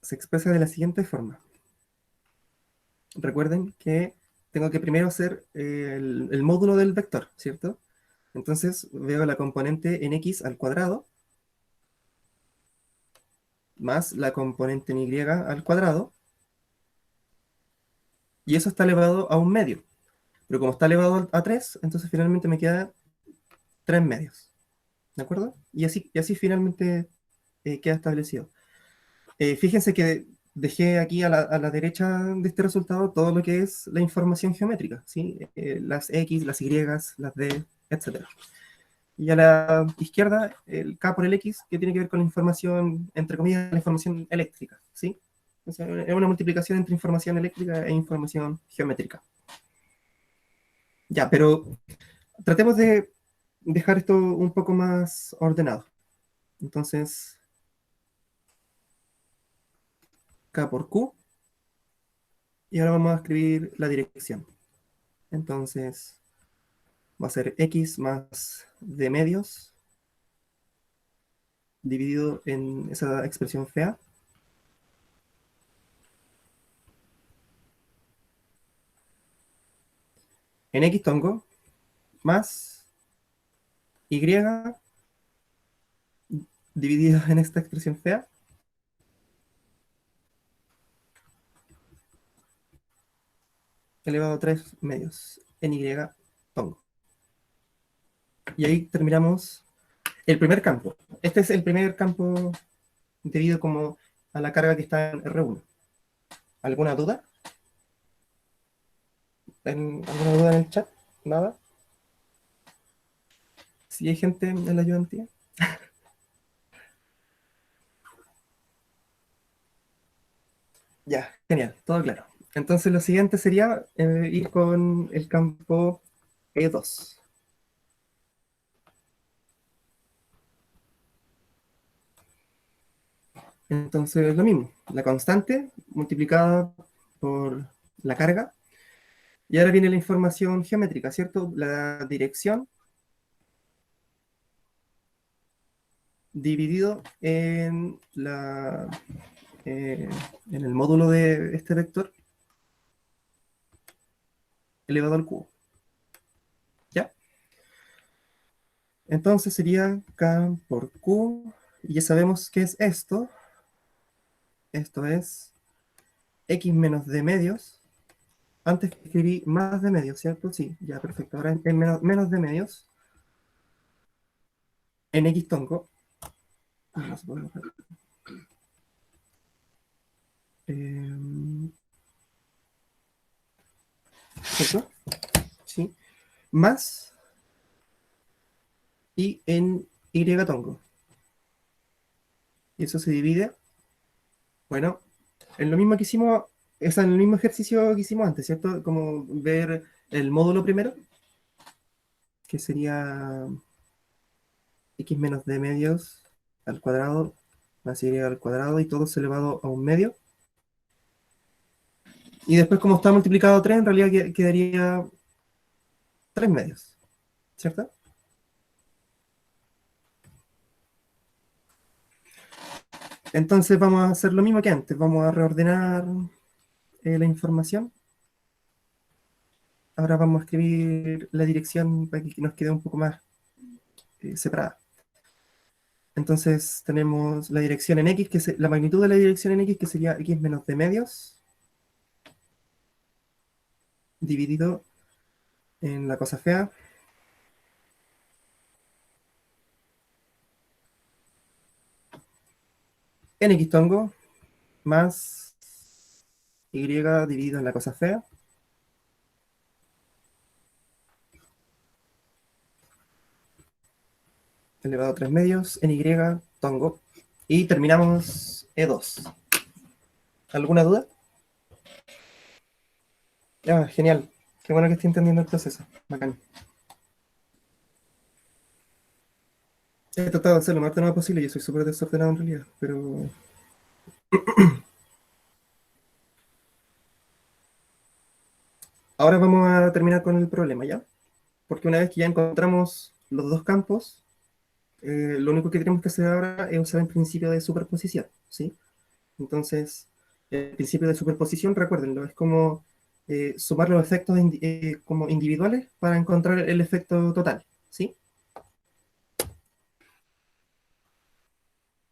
Se expresa de la siguiente forma. Recuerden que tengo que primero hacer el módulo del vector, ¿cierto? Entonces veo la componente en x al cuadrado más la componente en y al cuadrado, y eso está elevado a un medio. Pero como está elevado a 3, entonces finalmente me queda 3 medios. ¿De acuerdo? Y así finalmente queda establecido. Fíjense que dejé aquí a la derecha de este resultado todo lo que es la información geométrica, ¿sí? Las X, las Y, las D, etcétera. Y a la izquierda, el K por el X, que tiene que ver con la información, entre comillas, la información eléctrica, ¿sí? O sea, es una multiplicación entre información eléctrica e información geométrica. Ya, pero tratemos de dejar esto un poco más ordenado. Entonces, K por Q, y ahora vamos a escribir la dirección. Entonces, va a ser X más D medios dividido en esa expresión fea. En X tongo más Y dividido en esta expresión fea. Elevado a 3 medios en Y tongo. Y ahí terminamos el primer campo. Este es el primer campo debido como a la carga que está en R1. ¿Alguna duda? ¿Alguna duda en el chat? ¿Nada? ¿Si hay gente en la ayudantía? Ya, genial, todo claro. Entonces lo siguiente sería ir con el campo E2. Entonces lo mismo, la constante multiplicada por la carga. Y ahora viene la información geométrica, ¿cierto? La dirección dividido eh, en el módulo de este vector elevado al cubo. ¿Ya? Entonces sería K por Q, y ya sabemos qué es esto. Esto es X menos D medios. Antes escribí más de medios, ¿cierto? Sí, ya, perfecto. Ahora en menos de medios. En X tongo. No se puede enojar. ¿Cierto? Sí. Más y en Y tongo. Y eso se divide, bueno, en lo mismo que hicimos, es en el mismo ejercicio que hicimos antes, ¿cierto? Como ver el módulo primero, que sería x menos d medios al cuadrado más y al cuadrado y todo es elevado a un medio. Y después, como está multiplicado 3, en realidad quedaría 3 medios, ¿cierto? Entonces vamos a hacer lo mismo que antes, vamos a reordenar la información. Ahora vamos a escribir la dirección para que nos quede un poco más separada. Entonces tenemos la dirección en X, la magnitud de la dirección en X, que sería X menos D medios, dividido en la cosa fea, en X tongo, más Y dividido en la cosa fea, elevado a 3 medios, en Y tongo, y terminamos E2. ¿Alguna duda? Ah, genial. Qué bueno que esté entendiendo el proceso. Bacán. He tratado de hacer lo más ordenado posible. Yo soy súper desordenado en realidad, pero ahora vamos a terminar con el problema, ¿ya? Porque una vez que ya encontramos los dos campos, lo único que tenemos que hacer ahora es usar el principio de superposición, ¿sí? Entonces, el principio de superposición, recuérdenlo, es como sumar los efectos como individuales para encontrar el efecto total, ¿sí?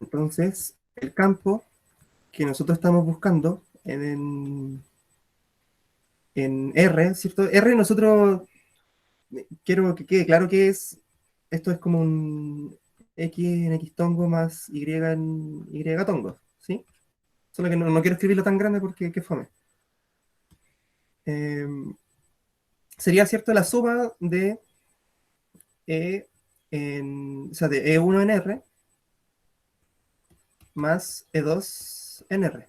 Entonces, el campo que nosotros estamos buscando en R, ¿cierto? R nosotros, quiero que quede claro que esto es como un X en X tongo más Y en Y tongo, ¿sí? Solo que no quiero escribirlo tan grande porque qué fome. Eh, Sería, ¿cierto? La suma de o sea, de E1 en R más E2 en R.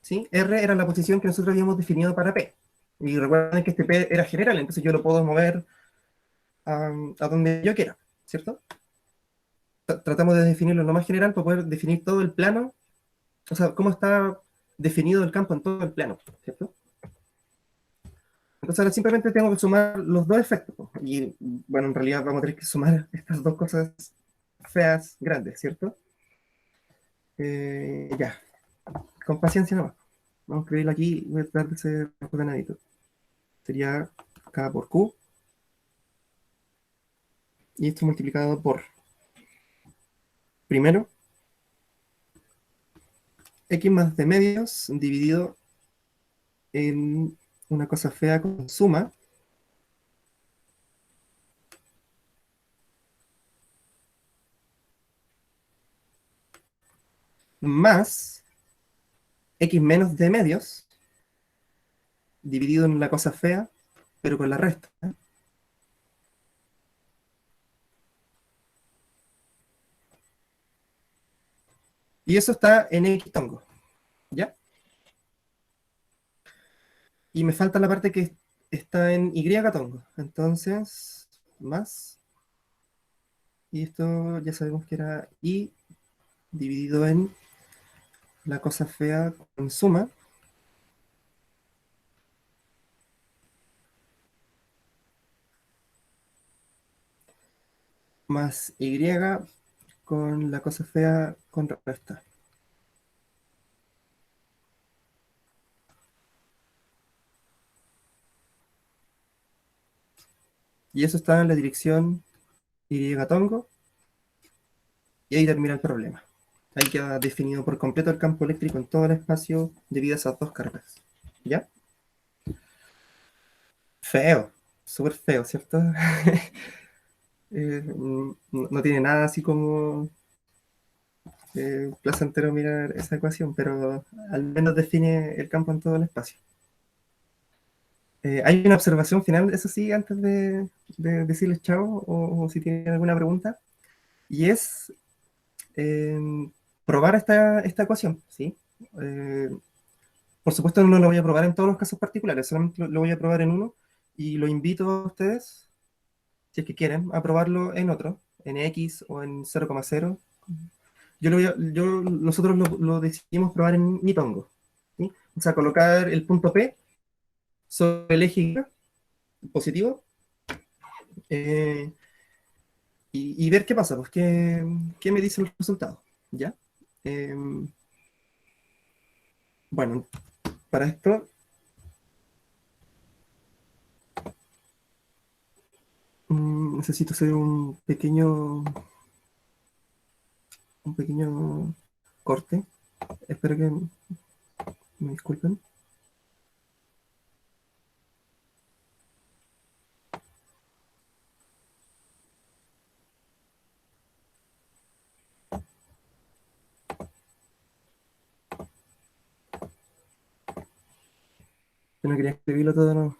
¿Sí? R era la posición que nosotros habíamos definido para P. Y recuerden que este P era general, entonces yo lo puedo mover a donde yo quiera, ¿cierto? Tratamos de definirlo lo más general para poder definir todo el plano, o sea, cómo está definido el campo en todo el plano, ¿cierto? Entonces ahora simplemente tengo que sumar los dos efectos. Y bueno, en realidad vamos a tener que sumar estas dos cosas feas grandes, ¿cierto? Ya, con paciencia nomás. Vamos a escribirlo aquí y voy a tratar de ser ordenadito. Sería K por Q. Y esto multiplicado por, primero, X más de medios dividido en una cosa fea con suma, más X menos de medios dividido en la cosa fea, pero con la resta. Y eso está en X tongo, ¿ya? Y me falta la parte que está en Y tongo. Entonces, más. Y esto ya sabemos que era Y dividido en la cosa fea con suma, más Y con la cosa fea con resta. Y eso está en la dirección Y tongo, y ahí termina el problema. Ahí queda definido por completo el campo eléctrico en todo el espacio debido a esas dos cargas. ¿Ya? Feo, súper feo, ¿cierto? No tiene nada así como placentero mirar esa ecuación, pero al menos define el campo en todo el espacio. ¿Hay una observación final, eso sí, antes de decirles chao, o si tienen alguna pregunta? Y es eh, probar esta ecuación, ¿sí? Eh, por supuesto no lo voy a probar en todos los casos particulares, solamente lo voy a probar en uno, y lo invito a ustedes, si es que quieren, a probarlo en otro, en X o en 0,0. Nosotros lo decidimos probar en mi tongo, ¿sí? O sea, colocar el punto P sobre el eje Y positivo, eh, y ver qué pasa, pues qué me dice el resultado, ¿ya? Eh, bueno, para esto necesito hacer un pequeño corte. Espero que me disculpen. Yo no quería escribirlo todo, no.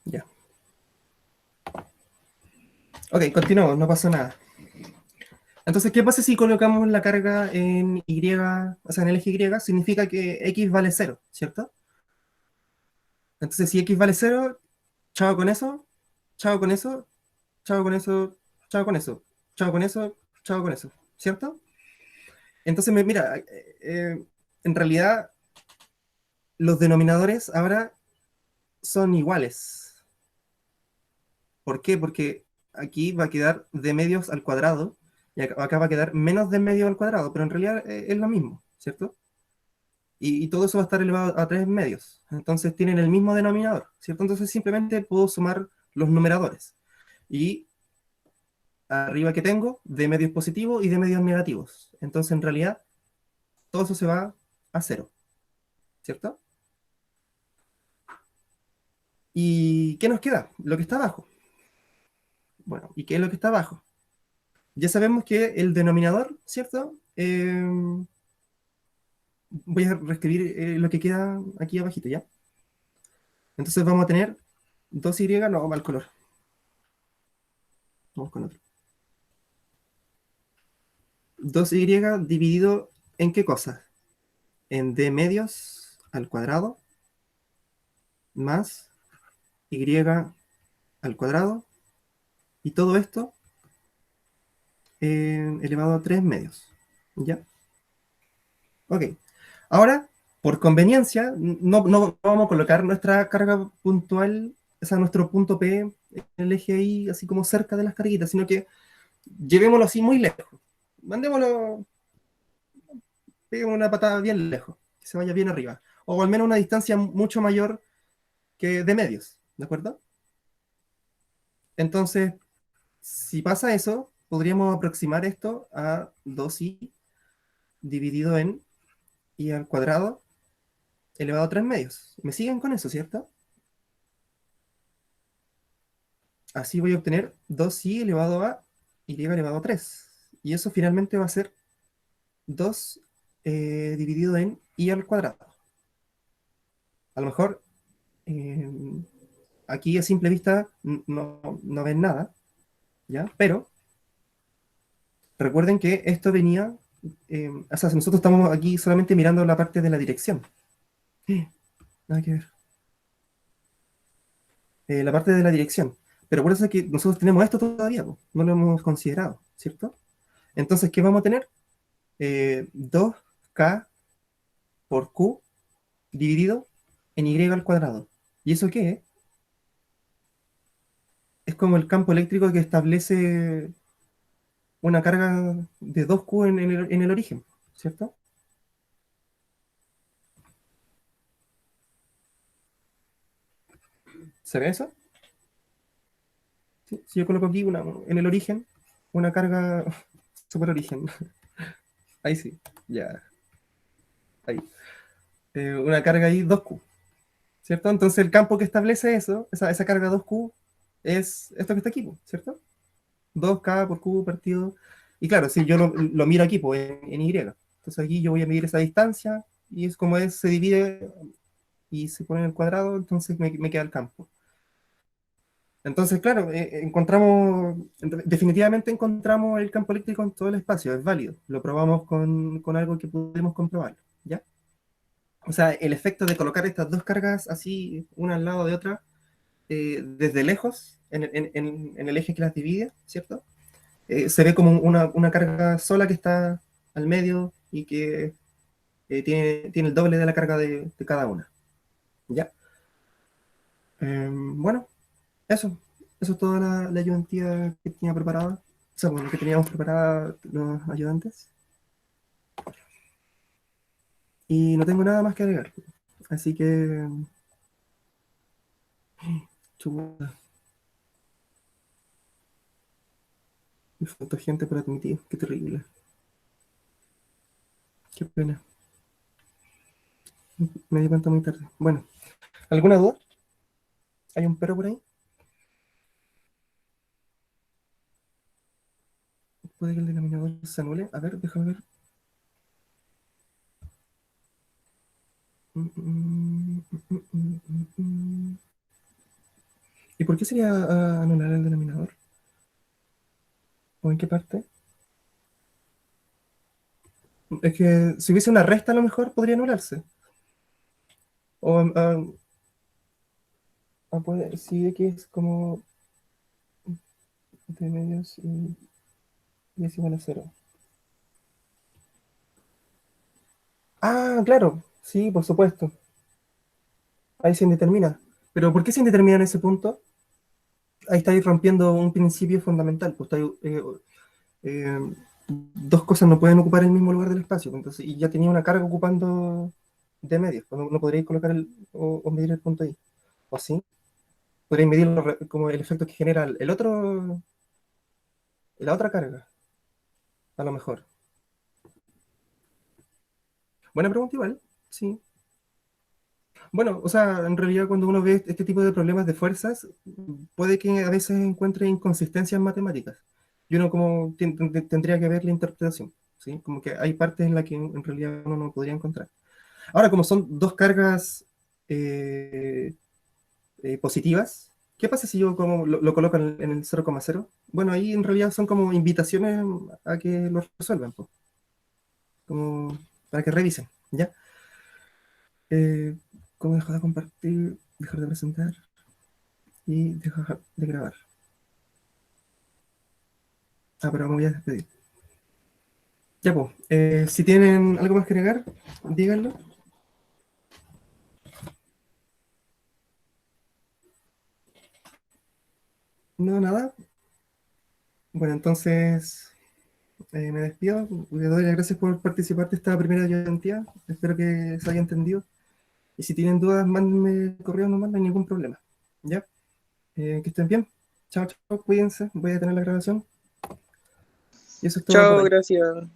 Ya. Ok, continuamos, no pasa nada. Entonces, ¿qué pasa si colocamos la carga en Y, o sea, en el eje Y? Significa que X vale 0, ¿cierto? Entonces, si X vale 0, chao con eso, chao con eso, chao con eso, chao con eso, chao con eso, chao con eso, ¿cierto? Entonces, mira, en realidad los denominadores ahora son iguales. ¿Por qué? Porque aquí va a quedar de medios al cuadrado y acá va a quedar menos de medio al cuadrado, pero en realidad es lo mismo, ¿cierto? Y todo eso va a estar elevado a 3 medios. Entonces tienen el mismo denominador, ¿cierto? Entonces simplemente puedo sumar los numeradores. Y arriba que tengo, de medios positivos y de medios negativos. Entonces en realidad todo eso se va a cero, ¿cierto? ¿Y qué nos queda? Lo que está abajo. Bueno, ¿y qué es lo que está abajo? Ya sabemos que el denominador, ¿cierto? Voy a reescribir lo que queda aquí abajito, ¿ya? Entonces vamos a tener 2y, no, mal color. Vamos con otro. 2y dividido en qué cosa? En d medios al cuadrado más y al cuadrado, y todo esto elevado a 3 medios. ¿Ya? Ok. Ahora, por conveniencia, no vamos a colocar nuestra carga puntual, o sea, nuestro punto P en el eje Y, así como cerca de las carguitas, sino que llevémoslo así muy lejos. Mandémoslo, peguemos una patada bien lejos, que se vaya bien arriba. O al menos una distancia mucho mayor que de medios, ¿de acuerdo? Entonces, si pasa eso, podríamos aproximar esto a 2y dividido en y al cuadrado elevado a 3 medios. ¿Me siguen con eso, cierto? Así voy a obtener 2y elevado a y elevado a 3. Y eso finalmente va a ser 2 dividido en y al cuadrado. A lo mejor eh, aquí a simple vista no ven nada, ¿ya? Pero recuerden que esto venía, o sea, nosotros estamos aquí solamente mirando la parte de la dirección. Nada que ver. La parte de la dirección. Pero por eso es que nosotros tenemos esto todavía, po, no lo hemos considerado, ¿cierto? Entonces, ¿qué vamos a tener? 2k por q dividido en y al cuadrado. ¿Y eso qué es? Es como el campo eléctrico que establece una carga de 2q en el origen, ¿cierto? ¿Se ve eso? ¿sí? Si yo coloco aquí en el origen una carga super origen, ahí sí, ya, ahí. Una carga ahí 2Q, ¿cierto? Entonces el campo que establece eso, esa carga 2Q, es esto que está aquí, ¿cierto? 2K por Q partido. Y claro, si yo lo miro aquí, pues en Y. Entonces aquí yo voy a medir esa distancia y es como es, se divide y se pone en el cuadrado, entonces me queda el campo. Entonces, claro, definitivamente encontramos el campo eléctrico en todo el espacio, es válido. Lo probamos con algo que pudimos comprobar, ¿ya? O sea, el efecto de colocar estas dos cargas así, una al lado de otra, desde lejos, en el eje que las divide, ¿cierto? Se ve como una carga sola que está al medio y que tiene el doble de la carga de cada una, ¿ya? Bueno, eso. Eso es toda la ayudantía que tenía preparada. O sea, bueno, que teníamos preparada los ayudantes. Y no tengo nada más que agregar. Así que... Chuta, me faltó gente para admitir. Qué terrible. Qué pena. Me di cuenta muy tarde. Bueno, ¿alguna duda? ¿Hay un perro por ahí? ¿Puede que el denominador se anule? A ver, déjame ver. ¿Y por qué sería anular el denominador? ¿O en qué parte? Es que si hubiese una resta a lo mejor podría anularse. O puede, si X es como de medios y es igual a 0. Ah, claro, sí, por supuesto. Ahí se indetermina. Pero ¿por qué se indetermina en ese punto? Ahí estáis rompiendo un principio fundamental. Pues eh, dos cosas no pueden ocupar el mismo lugar del espacio. Entonces, y ya tenía una carga ocupando de medios. Pues no podréis colocar o medir el punto ahí. ¿O sí? Podréis medir como el efecto que genera la otra carga, a lo mejor. Buena pregunta igual, sí. Bueno, o sea, en realidad cuando uno ve este tipo de problemas de fuerzas, puede que a veces encuentre inconsistencias matemáticas. Y uno como tendría que ver la interpretación, ¿sí? Como que hay partes en las que en realidad uno no podría encontrar. Ahora, como son dos cargas eh, positivas, ¿qué pasa si yo como lo coloco en el 0,0? Bueno, ahí en realidad son como invitaciones a que lo resuelvan, pues, como para que revisen, ¿ya? Eh, ¿Cómo dejar de compartir, dejar de presentar y dejar de grabar? Ah, pero me voy a despedir. Ya, pues, si tienen algo más que agregar, díganlo. No, nada. Bueno, entonces me despido. Le doy las gracias por participar de esta primera ayudantía. Espero que se haya entendido. Y si tienen dudas, mándenme correo nomás, no hay ningún problema. ¿Ya? Que estén bien. Chao, chao, cuídense. Voy a tener la grabación. Y eso es todo por Chao, hoy. gracias.